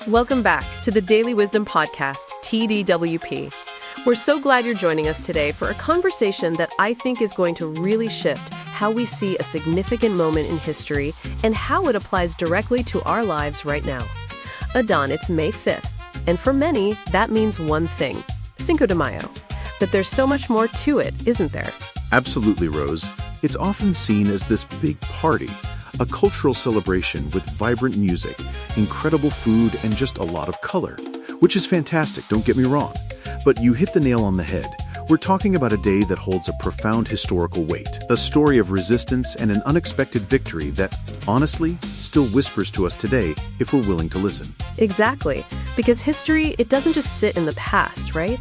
Welcome back to the Daily Wisdom Podcast, TDWP. We're so glad you're joining us today for a conversation that I think is going to really shift how we see a significant moment in history and how it applies directly to our lives right now. Adan, it's May 5th, and for many, that means one thing, Cinco de Mayo. But there's so much more to it, isn't there? Absolutely, Rose. It's often seen as this big party, a cultural celebration with vibrant music, incredible food, and just a lot of color, which is fantastic, don't get me wrong. But you hit the nail on the head. We're talking about a day that holds a profound historical weight, a story of resistance and an unexpected victory that, honestly, still whispers to us today if we're willing to listen. Exactly, because history, it doesn't just sit in the past, right?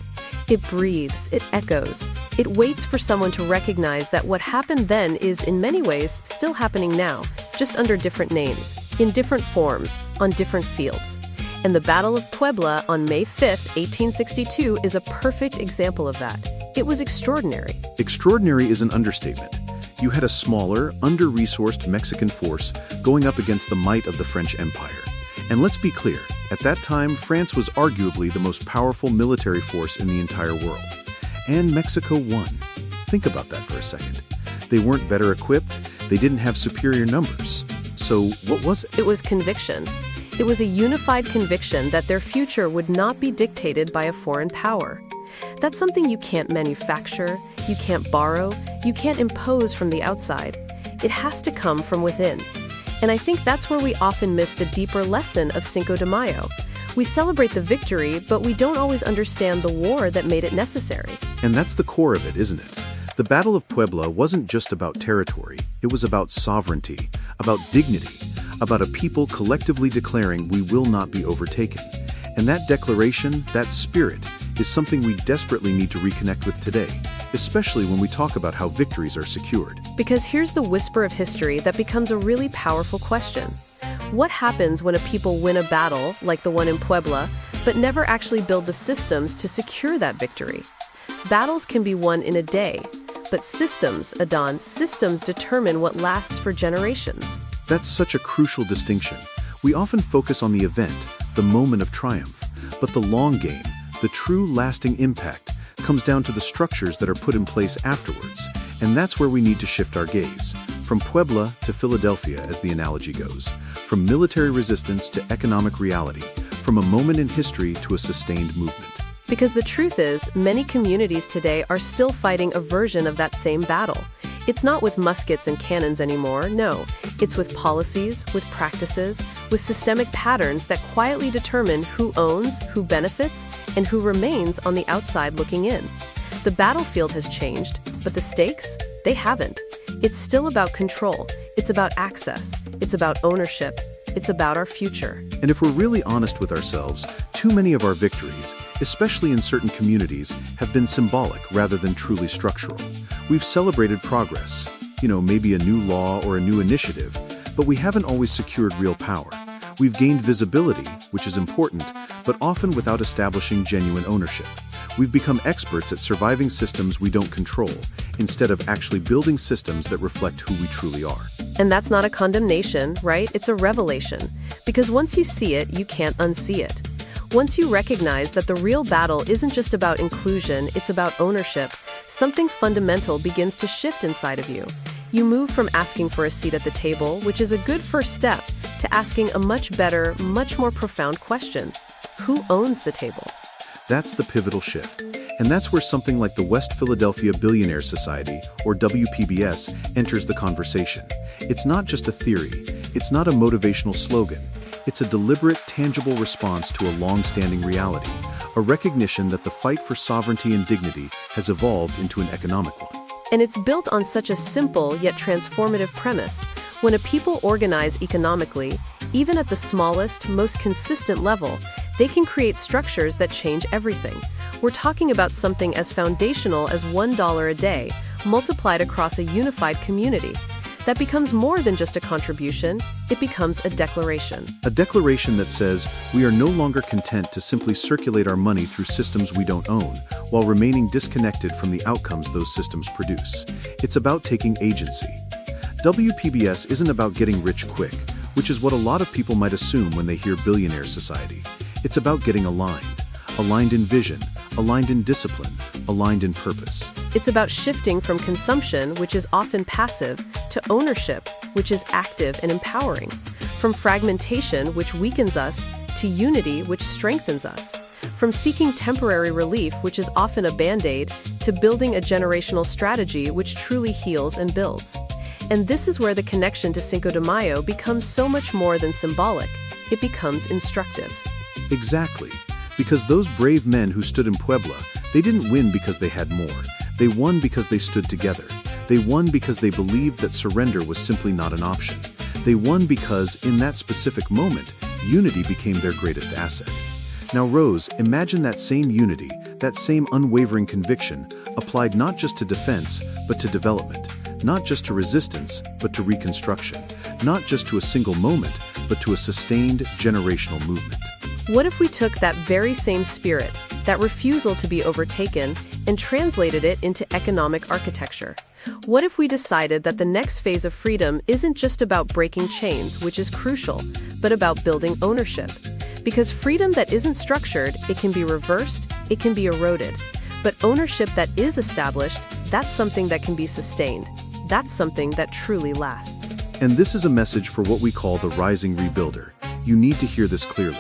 It breathes, it echoes. It waits for someone to recognize that what happened then is, in many ways, still happening now, just under different names, in different forms, on different fields. And the Battle of Puebla on May 5th, 1862 is a perfect example of that. It was extraordinary. Extraordinary is an understatement. You had a smaller, under-resourced Mexican force going up against the might of the French Empire. And let's be clear, at that time, France was arguably the most powerful military force in the entire world. And Mexico won. Think about that for a second. They weren't better equipped, they didn't have superior numbers. So what was it? It was conviction. It was a unified conviction that their future would not be dictated by a foreign power. That's something you can't manufacture, you can't borrow, you can't impose from the outside. It has to come from within. And I think that's where we often miss the deeper lesson of Cinco de Mayo. We celebrate the victory, but we don't always understand the war that made it necessary. And that's the core of it, isn't it? The Battle of Puebla wasn't just about territory. It was about sovereignty, about dignity, about a people collectively declaring we will not be overtaken. And that declaration, that spirit, is something we desperately need to reconnect with today, especially when we talk about how victories are secured. Because here's the whisper of history that becomes a really powerful question. What happens when a people win a battle, like the one in Puebla, but never actually build the systems to secure that victory? Battles can be won in a day, but systems, Adan, systems determine what lasts for generations. That's such a crucial distinction. We often focus on the event, the moment of triumph, but the long game, the true lasting impact, comes down to the structures that are put in place afterwards. And that's where we need to shift our gaze. From Puebla to Philadelphia, as the analogy goes. From military resistance to economic reality. From a moment in history to a sustained movement. Because the truth is, many communities today are still fighting a version of that same battle. It's not with muskets and cannons anymore, no. It's with policies, with practices, with systemic patterns that quietly determine who owns, who benefits, and who remains on the outside looking in. The battlefield has changed, but the stakes, they haven't. It's still about control. It's about access. It's about ownership. It's about our future. And if we're really honest with ourselves, too many of our victories, especially in certain communities, have been symbolic rather than truly structural. We've celebrated progress, maybe a new law or a new initiative, but we haven't always secured real power. We've gained visibility, which is important, but often without establishing genuine ownership. We've become experts at surviving systems we don't control, instead of actually building systems that reflect who we truly are. And that's not a condemnation, right? It's a revelation. Because once you see it, you can't unsee it. Once you recognize that the real battle isn't just about inclusion, it's about ownership, something fundamental begins to shift inside of you. You move from asking for a seat at the table, which is a good first step, to asking a much better, much more profound question. Who owns the table? That's the pivotal shift. And that's where something like the West Philadelphia Billionaires Society, or WPBS, enters the conversation. It's not just a theory. It's not a motivational slogan. It's a deliberate, tangible response to a long-standing reality, a recognition that the fight for sovereignty and dignity has evolved into an economic one. And it's built on such a simple yet transformative premise. When a people organize economically, even at the smallest, most consistent level, they can create structures that change everything. We're talking about something as foundational as $1 a day, multiplied across a unified community. That becomes more than just a contribution, it becomes a declaration. A declaration that says we are no longer content to simply circulate our money through systems we don't own, while remaining disconnected from the outcomes those systems produce. It's about taking agency. WPBS isn't about getting rich quick. which is what a lot of people might assume when they hear Billionaires Society. It's about getting aligned in vision, aligned in discipline, aligned in purpose. It's about shifting from consumption, which is often passive, to ownership, which is active and empowering. From fragmentation, which weakens us, to unity, which strengthens us. From seeking temporary relief, which is often a band-aid, to building a generational strategy which truly heals and builds. And this is where the connection to Cinco de Mayo becomes so much more than symbolic. It becomes instructive. Exactly. Because those brave men who stood in Puebla, they didn't win because they had more. They won because they stood together. They won because they believed that surrender was simply not an option. They won because, in that specific moment, unity became their greatest asset. Now, Rose, imagine that same unity, that same unwavering conviction, applied not just to defense, but to development. Not just to resistance, but to reconstruction. Not just to a single moment, but to a sustained generational movement. What if we took that very same spirit, that refusal to be overtaken, and translated it into economic architecture? What if we decided that the next phase of freedom isn't just about breaking chains, which is crucial, but about building ownership? Because freedom that isn't structured, it can be reversed, it can be eroded. But ownership that is established, that's something that can be sustained. That's something that truly lasts. And this is a message for what we call the rising rebuilder. You need to hear this clearly.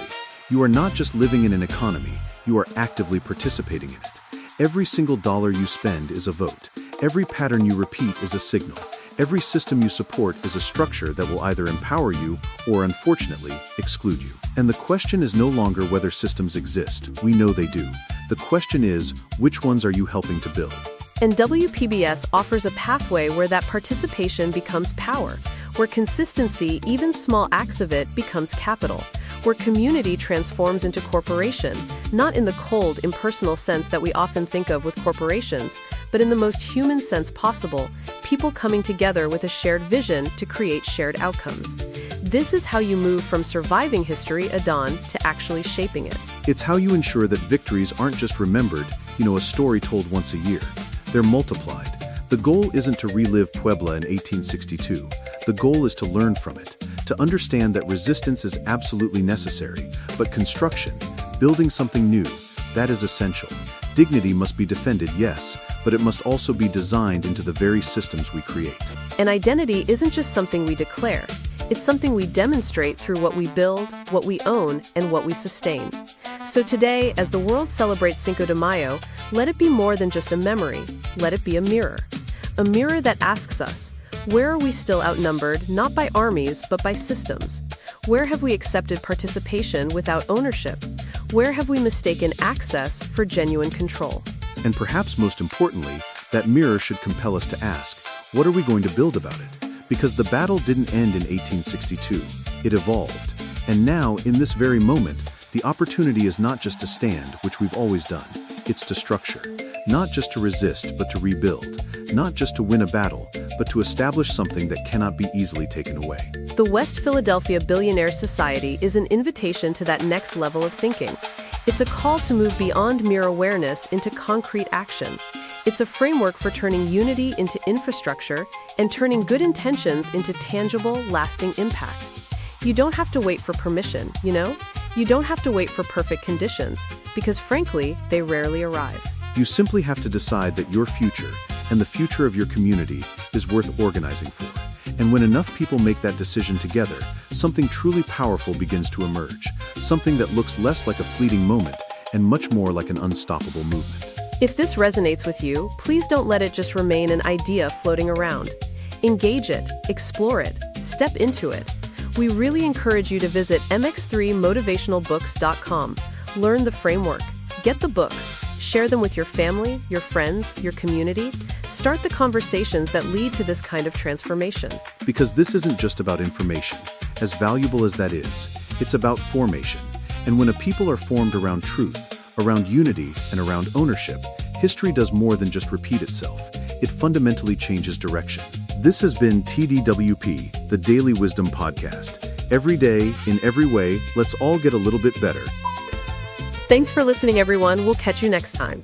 You are not just living in an economy, you are actively participating in it. Every single dollar you spend is a vote. Every pattern you repeat is a signal. Every system you support is a structure that will either empower you or, unfortunately, exclude you. And the question is no longer whether systems exist. We know they do. The question is, which ones are you helping to build? And WPBS offers a pathway where that participation becomes power, where consistency, even small acts of it, becomes capital, where community transforms into corporation, not in the cold, impersonal sense that we often think of with corporations, but in the most human sense possible, people coming together with a shared vision to create shared outcomes. This is how you move from surviving history, Adan, to actually shaping it. It's how you ensure that victories aren't just remembered, a story told once a year. They're multiplied. The goal isn't to relive Puebla in 1862. The goal is to learn from it, to understand that resistance is absolutely necessary, but construction, building something new, that is essential. Dignity must be defended, yes, but it must also be designed into the very systems we create. And identity isn't just something we declare. It's something we demonstrate through what we build, what we own, and what we sustain. So today, as the world celebrates Cinco de Mayo, let it be more than just a memory. Let it be a mirror. A mirror that asks us, where are we still outnumbered, not by armies, but by systems? Where have we accepted participation without ownership? Where have we mistaken access for genuine control? And perhaps most importantly, that mirror should compel us to ask, what are we going to build about it? Because the battle didn't end in 1862. It evolved. And now, in this very moment, the opportunity is not just to stand, which we've always done. It's to structure. Not just to resist, but to rebuild. Not just to win a battle, but to establish something that cannot be easily taken away. The West Philadelphia Billionaires Society is an invitation to that next level of thinking. It's a call to move beyond mere awareness into concrete action. It's a framework for turning unity into infrastructure and turning good intentions into tangible, lasting impact. You don't have to wait for permission, You don't have to wait for perfect conditions, because frankly, they rarely arrive. You simply have to decide that your future, and the future of your community, is worth organizing for. And when enough people make that decision together, something truly powerful begins to emerge. Something that looks less like a fleeting moment, and much more like an unstoppable movement. If this resonates with you, please don't let it just remain an idea floating around. Engage it, explore it, step into it. We really encourage you to visit mx3motivationalbooks.com. Learn the framework, get the books, share them with your family, your friends, your community. Start the conversations that lead to this kind of transformation. Because this isn't just about information, as valuable as that is, it's about formation. And when a people are formed around truth, around unity, and around ownership, history does more than just repeat itself. It fundamentally changes direction. This has been TDWP, the Daily Wisdom Podcast. Every day, in every way, let's all get a little bit better. Thanks for listening, everyone. We'll catch you next time.